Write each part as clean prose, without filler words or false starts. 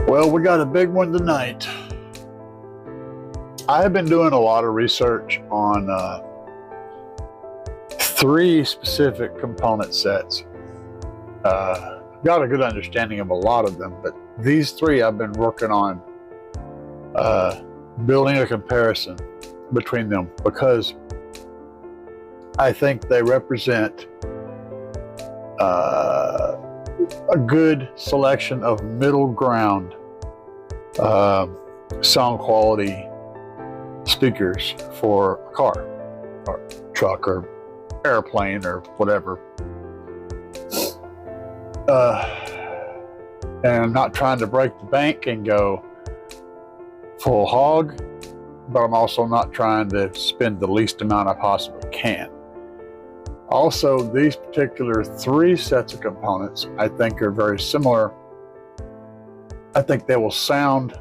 Well, we got a big one tonight. I have been doing a lot of research on three specific component sets. I've got a good understanding of a lot of them, but these three I've been working on building a comparison between them because I think they represent a good selection of middle ground sound quality speakers for a car or truck or airplane or whatever. And I'm not trying to break the bank and go full hog, but I'm also not trying to spend the least amount I possibly can. Also, these particular three sets of components I think are very similar. I think they will sound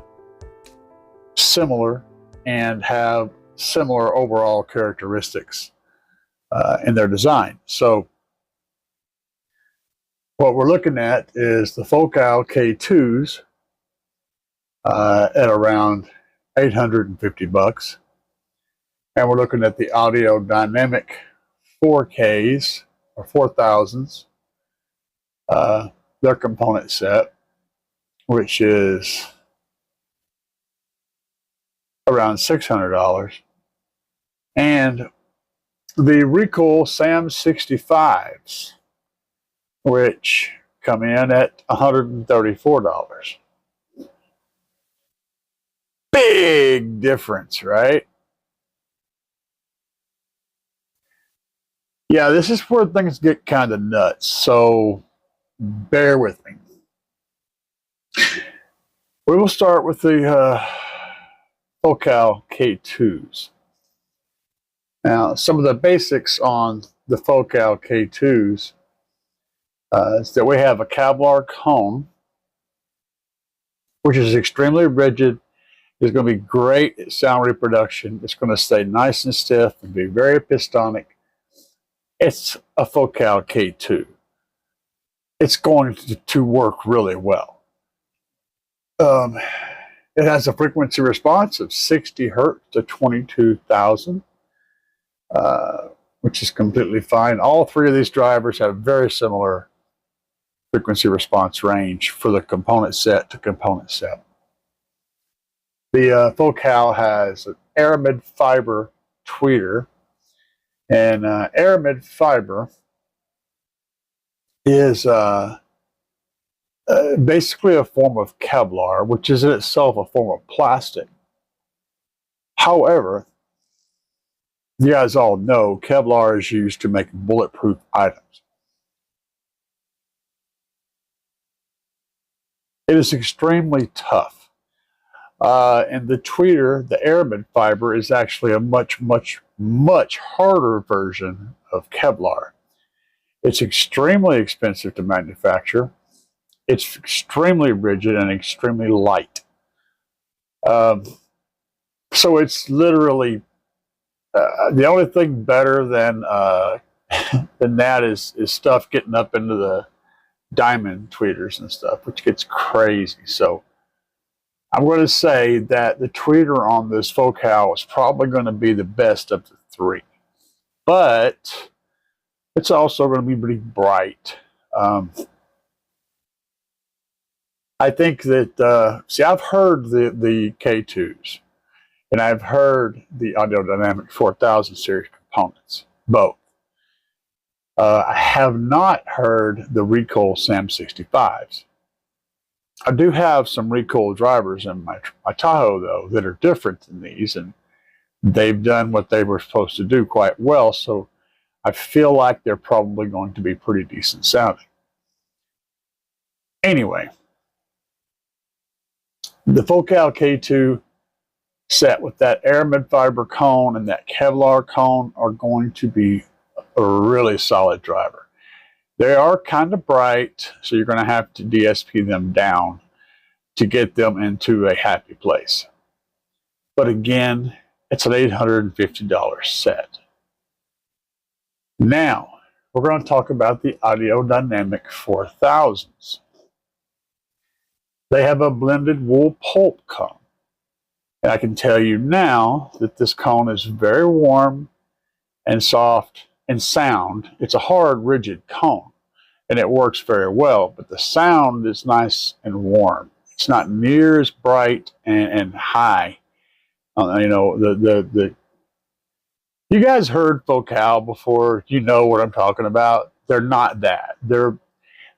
similar and have similar overall characteristics in their design. So what we're looking at is the Focal K2s at around $850, and we're looking at the Audio Dynamic 4Ks or 4000s, their component set, which is around $600, and the Recoil Sam 65s, which come in at $134. Big difference, right? Yeah, this is where things get kind of nuts, so bear with me. We will start with the Focal K2s. Now, some of the basics on the Focal K2s is that we have a Kevlar cone, which is extremely rigid. It's going to be great at sound reproduction. It's going to stay nice and stiff and be very pistonic. It's a Focal K2. It's going to work really well. It has a frequency response of 60 hertz to 22,000, which is completely fine. All three of these drivers have very similar frequency response range for the component set to component set. The Focal has an ARAMID fiber tweeter, and ARAMID fiber is basically a form of Kevlar, which is in itself a form of plastic. However, you guys all know Kevlar is used to make bulletproof items. It is extremely tough. And the tweeter, the ARAMID fiber, is actually a much harder version of Kevlar. It's extremely expensive to manufacture. It's extremely rigid and extremely light. So it's literally the only thing better than that is stuff getting up into the diamond tweeters and stuff, which gets crazy. So I'm going to say that the tweeter on this Focal is probably going to be the best of the three, but it's also going to be pretty bright. I think that, see, I've heard the K2s, and I've heard the Audio Dynamic 4000 series components, both. I have not heard the Recoil Sam 65s. I do have some Recoil drivers in my Tahoe, though, that are different than these, and they've done what they were supposed to do quite well, so I feel like they're probably going to be pretty decent sounding. Anyway, the Focal K2 set with that ARAMID fiber cone and that Kevlar cone are going to be a really solid driver. They are kind of bright, so you're going to have to DSP them down to get them into a happy place. But again, it's an $850 set. Now, we're going to talk about the Audio Dynamic 4000s. They have a blended wool pulp cone. And I can tell you now that this cone is very warm and soft and sound. It's a hard, rigid cone, and it works very well, but the sound is nice and warm. It's not near as bright and high. You know, you guys heard Focal before. You know what I'm talking about. They're not that.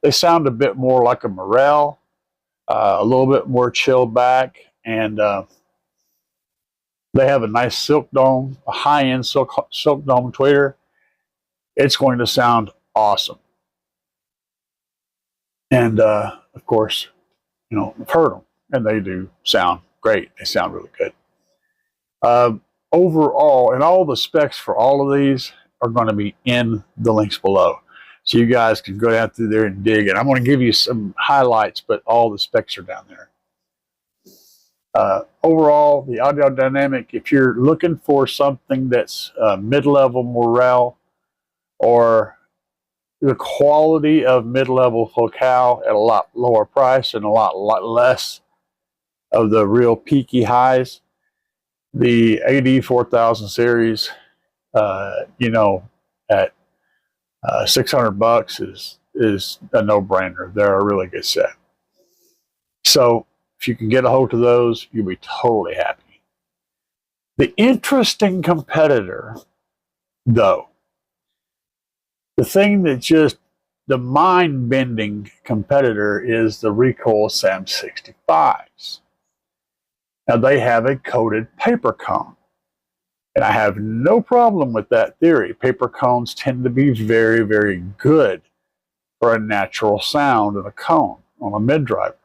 They sound a bit more like a Morel, a little bit more chilled back, and they have a nice silk dome, a high-end silk dome tweeter. It's going to sound awesome. And of course, you know, I've heard them, and they do sound great. They sound really good. Overall, and all the specs for all of these are going to be in the links below. So you guys can go down through there and dig it. I'm going to give you some highlights, but all the specs are down there. Overall, the audio dynamic, if you're looking for something that's mid-level Morel or the quality of mid-level Focal at a lot lower price and a lot less of the real peaky highs, the AD 4000 series, you know, at $600 is a no-brainer. They're a really good set. So if you can get a hold of those, you'll be totally happy. The interesting competitor, though, the thing that just, the mind-bending competitor is the Recoil Sam 65s. Now they have a coated paper cone. And I have no problem with that theory. Paper cones tend to be very, very good for a natural sound of a cone on a mid-driver.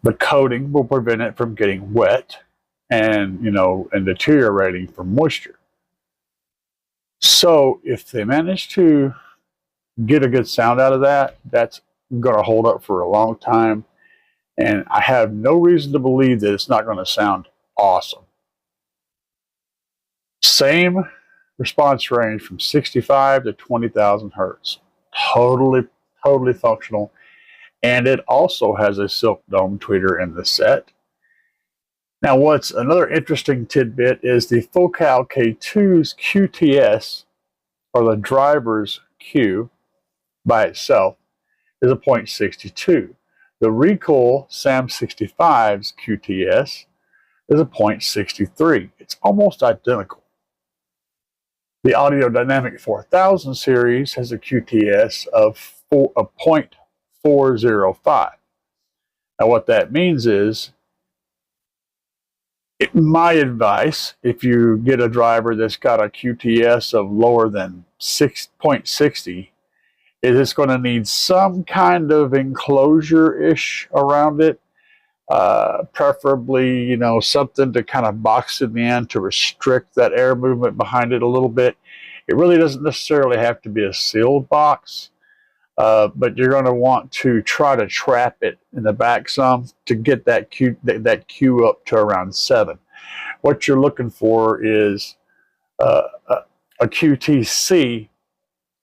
The coating will prevent it from getting wet and, you know, and deteriorating from moisture. So if they manage to get a good sound out of that, that's going to hold up for a long time. And I have no reason to believe that it's not going to sound awesome. Same response range from 65 to 20,000 hertz. Totally functional. And it also has a silk dome tweeter in the set. Now, what's another interesting tidbit is the Focal K2's QTS, or the driver's Q by itself, is a 0.62. The Recoil Sam 65's QTS is a 0.63. It's almost identical. The Audio Dynamic 4000 series has a QTS of 0.405. Now what that means is, my advice, if you get a driver that's got a QTS of lower than 6.60, is it's going to need some kind of enclosure-ish around it. Preferably, you know, something to kind of box it in to restrict that air movement behind it a little bit. It really doesn't necessarily have to be a sealed box, but you're going to want to try to trap it in the back some to get that Q up to around 7. What you're looking for is a QTC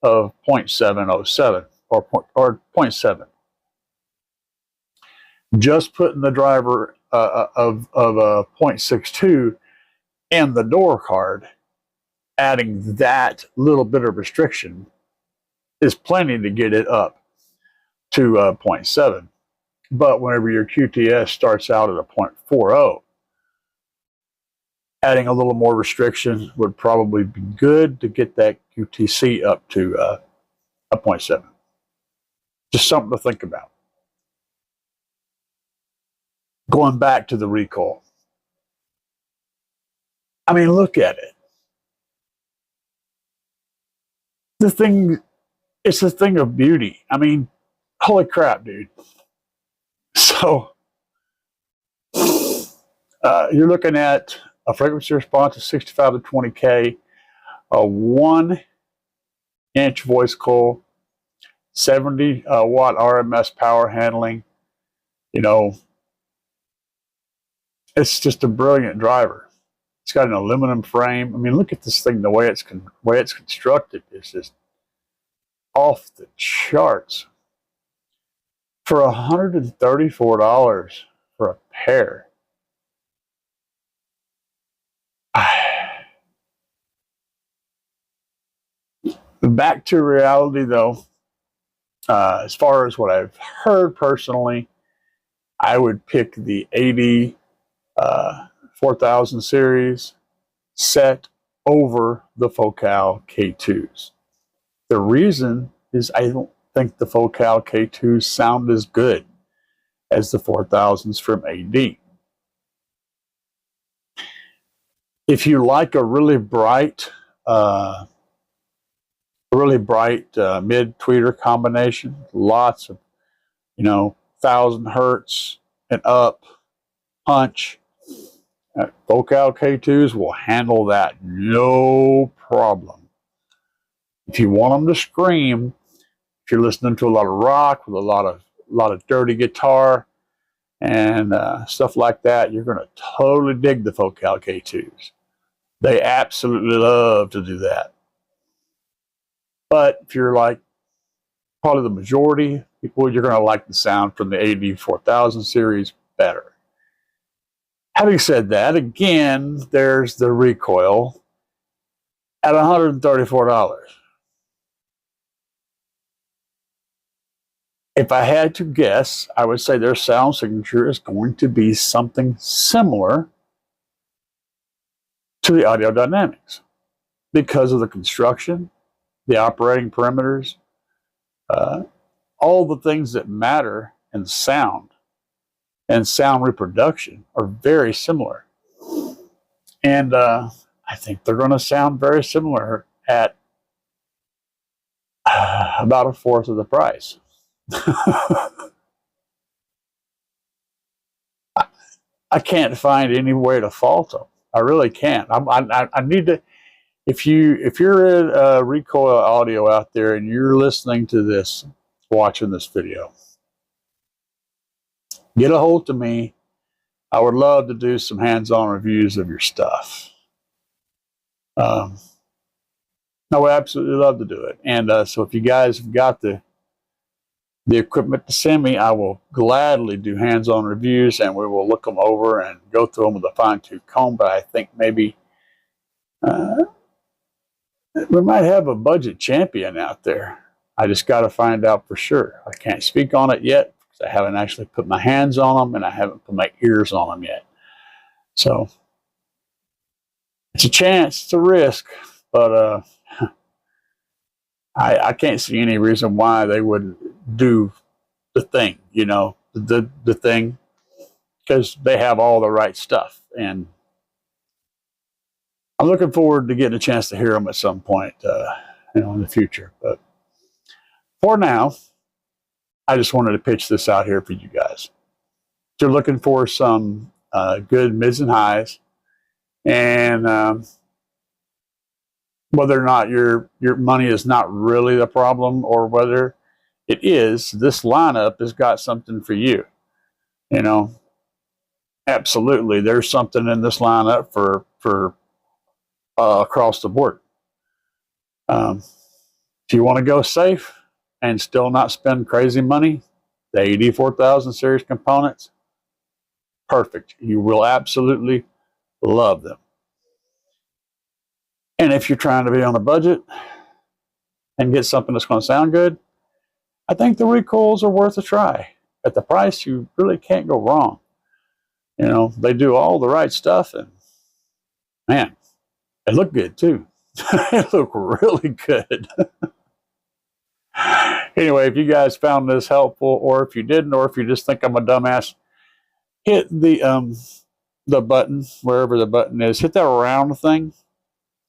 of 0.707 or 0.7. Just putting the driver of a 0.62 and the door card, adding that little bit of restriction is plenty to get it up to 0.7. But whenever your QTS starts out at a 0.40, adding a little more restriction would probably be good to get that QTC up to a 0.7. Just something to think about. Going back to the Recoil. I mean, look at it. It's a thing of beauty. I mean, holy crap, dude. So, you're looking at a frequency response of 65 to 20K, a 1-inch voice coil, 70 watt RMS power handling. You know, it's just a brilliant driver. It's got an aluminum frame. I mean, look at this thing. The way it's constructed is just off the charts. for $134 for a pair. Back to reality, though. As far as what I've heard personally, I would pick the 80 4000 series set over the Focal K2s. The reason is I don't think the Focal K2s sound as good as the 4000s from AD. If you like a really bright mid-tweeter combination, lots of, 1000 hertz and up punch, Focal K2s will handle that no problem. If you want them to scream, if you're listening to a lot of rock with a lot of dirty guitar and stuff like that, you're going to totally dig the Focal K2s. They absolutely love to do that. But if you're like probably the majority of people, you're going to like the sound from the AD 4000 series better. Having said that, again, there's the Recoil at $134. If I had to guess, I would say their sound signature is going to be something similar to the Audio Dynamics because of the construction, the operating parameters, all the things that matter in sound and sound reproduction are very similar. And I think they're going to sound very similar at about a fourth of the price. I can't find any way to fault them. I really can't. I need to. If you're in Recoil Audio out there and you're listening to this, watching this video, get a hold of me. I would love to do some hands-on reviews of your stuff. I would absolutely love to do it. And so if you guys have got the equipment to send me, I will gladly do hands-on reviews, and we will look them over and go through them with a fine-tooth comb. But I think maybe we might have a budget champion out there. I just got to find out for sure. I can't speak on it yet because I haven't actually put my hands on them and I haven't put my ears on them yet. So it's a chance, it's a risk, but I can't see any reason why they wouldn't do the thing, the thing, because they have all the right stuff. And I'm looking forward to getting a chance to hear them at some point, in the future. But for now, I just wanted to pitch this out here for you guys. If you're looking for some good mids and highs, and whether or not your money is not really the problem, or whether it is, this lineup has got something for you. Absolutely, there's something in this lineup for across the board. If you want to go safe and still not spend crazy money, the AD 4000 series components, perfect. You will absolutely love them. And if you're trying to be on a budget and get something that's going to sound good, I think the Recoils are worth a try. At the price, you really can't go wrong. They do all the right stuff, and man, they look good too. They look really good. Anyway, if you guys found this helpful, or if you didn't, or if you just think I'm a dumbass, hit the button, wherever the button is. Hit that round thing,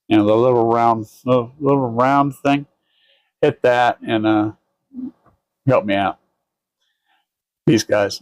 the little round thing. Hit that and help me out. Peace, guys.